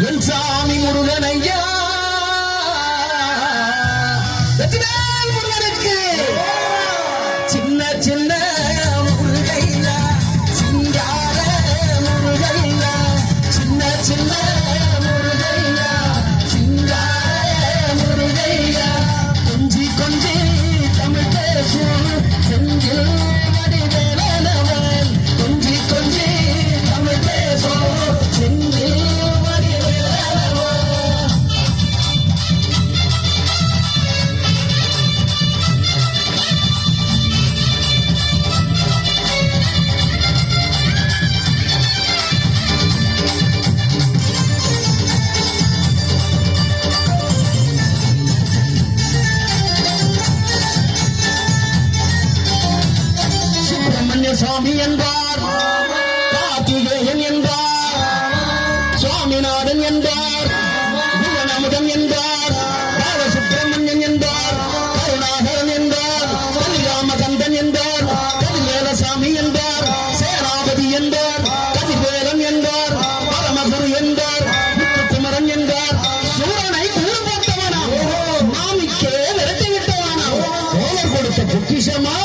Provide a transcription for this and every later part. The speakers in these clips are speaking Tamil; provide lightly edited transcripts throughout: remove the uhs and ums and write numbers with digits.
என் சாமி முருகனையா முருகனுக்கு சின்ன சின்ன முருகையா சிங்கார முருகையா சின்ன சின்ன முருகையா சிங்கார முருகையா கொஞ்சி கொஞ்சி தமிழ் பேசும் செந்தில் வடிவேலவன் கொஞ்சி கொஞ்சி தமிழ் பேசும் செந்தில் சுவாமி என்பார், கார்த்திகேயன் என்பார், சுவாமிநாதன் என்பார், புவனமுதன் என்பார், பாலசுப்பிரமணியன் என்பார், கருணாகரன் என்பார், கலிராமகந்தன் என்பார், கதிர்வேலசாமி என்பார், சேனாபதி என்பார், கதிர்வேலன் என்பார், பரமகுரு என்பார், முத்துக்குமரன் என்பார், சூரனை கூறு போட்டவனாம், சுனாமிக்கே விரட்டி விட்டவனாம், ஓவர் கொடுத்த பொக்கிஷமா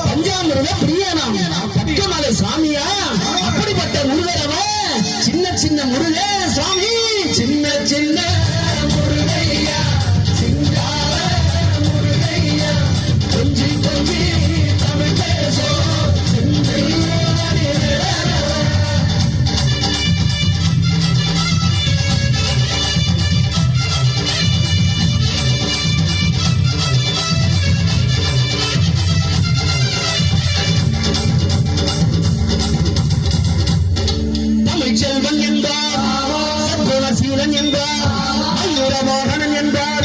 பஞ்சாமிருத பிரியனாம் பக்கமலை சாமியா அப்படிப்பட்ட முருகரவ சின்ன சின்ன முருக சாமி சின்ன சின்ன முருகையா சிங்கார முருகையா கொஞ்சி கொஞ்சி தமிழ் பேசும் செந்தில் செல்வன் என்பார், சத்குணசீலன் என்பார், ஐயுரவாகன